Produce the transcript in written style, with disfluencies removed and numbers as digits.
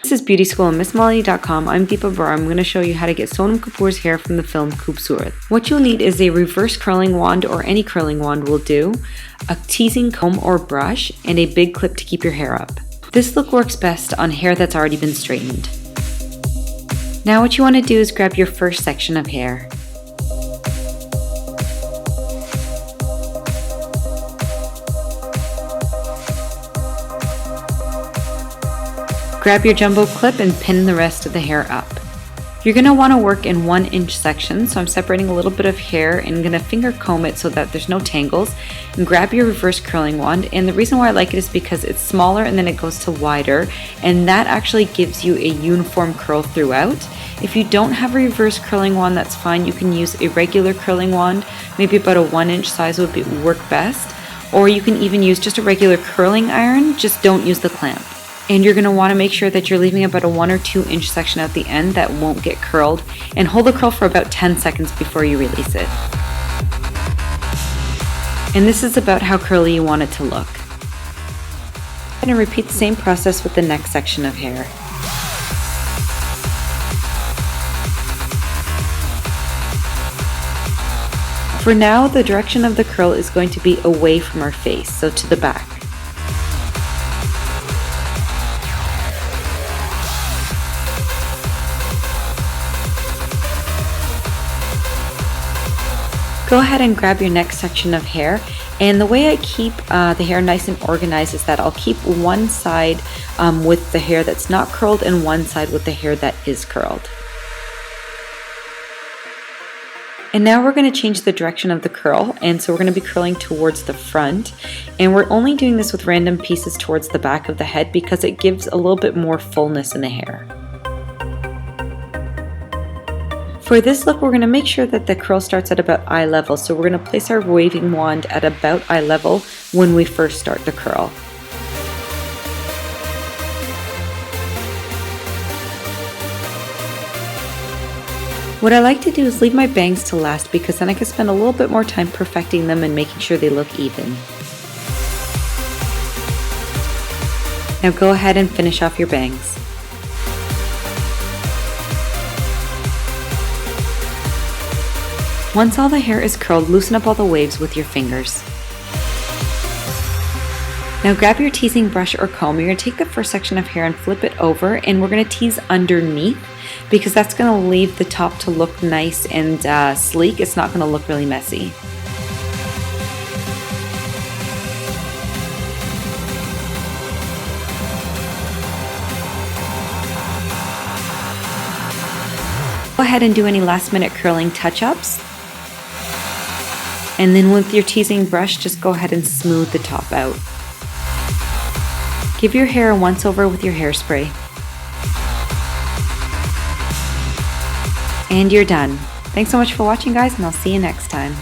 This is Beauty School on MissMalini.com. I'm Deepa. I'm going to show you how to get Sonam Kapoor's hair from the film Khoobsurat. What you'll need is a reverse curling wand, or any curling wand will do, a teasing comb or brush, and a big clip to keep your hair up. This look works best on hair that's already been straightened. Now what you want to do is grab your first section of hair. Grab your jumbo clip and pin the rest of the hair up. You're going to want to work in 1-inch sections, so I'm separating a little bit of hair and I'm going to finger comb it so that there's no tangles. And grab your reverse curling wand, and the reason why I like it is because it's smaller and then it goes to wider, and that actually gives you a uniform curl throughout. If you don't have a reverse curling wand, that's fine. You can use a regular curling wand, maybe about a 1-inch size would work best, or you can even use just a regular curling iron, just don't use the clamp. And you're going to want to make sure that you're leaving about a 1 or 2-inch section at the end that won't get curled, and hold the curl for about 10 seconds before you release it. And this is about how curly you want it to look. And repeat the same process with the next section of hair. For now, the direction of the curl is going to be away from our face, so to the back. Go ahead and grab your next section of hair, and the way I keep the hair nice and organized is that I'll keep one side with the hair that's not curled and one side with the hair that is curled. And now we're going to change the direction of the curl, and so we're going to be curling towards the front, and we're only doing this with random pieces towards the back of the head because it gives a little bit more fullness in the hair. For this look, we're going to make sure that the curl starts at about eye level, so we're going to place our waving wand at about eye level when we first start the curl. What I like to do is leave my bangs to last because then I can spend a little bit more time perfecting them and making sure they look even. Now go ahead and finish off your bangs. Once all the hair is curled, loosen up all the waves with your fingers. Now grab your teasing brush or comb. You're going to take the first section of hair and flip it over, and we're going to tease underneath because that's going to leave the top to look nice and sleek. It's not going to look really messy. Go ahead and do any last minute curling touch-ups. And then with your teasing brush, just go ahead and smooth the top out. Give your hair a once over with your hairspray. And you're done. Thanks so much for watching, guys, and I'll see you next time.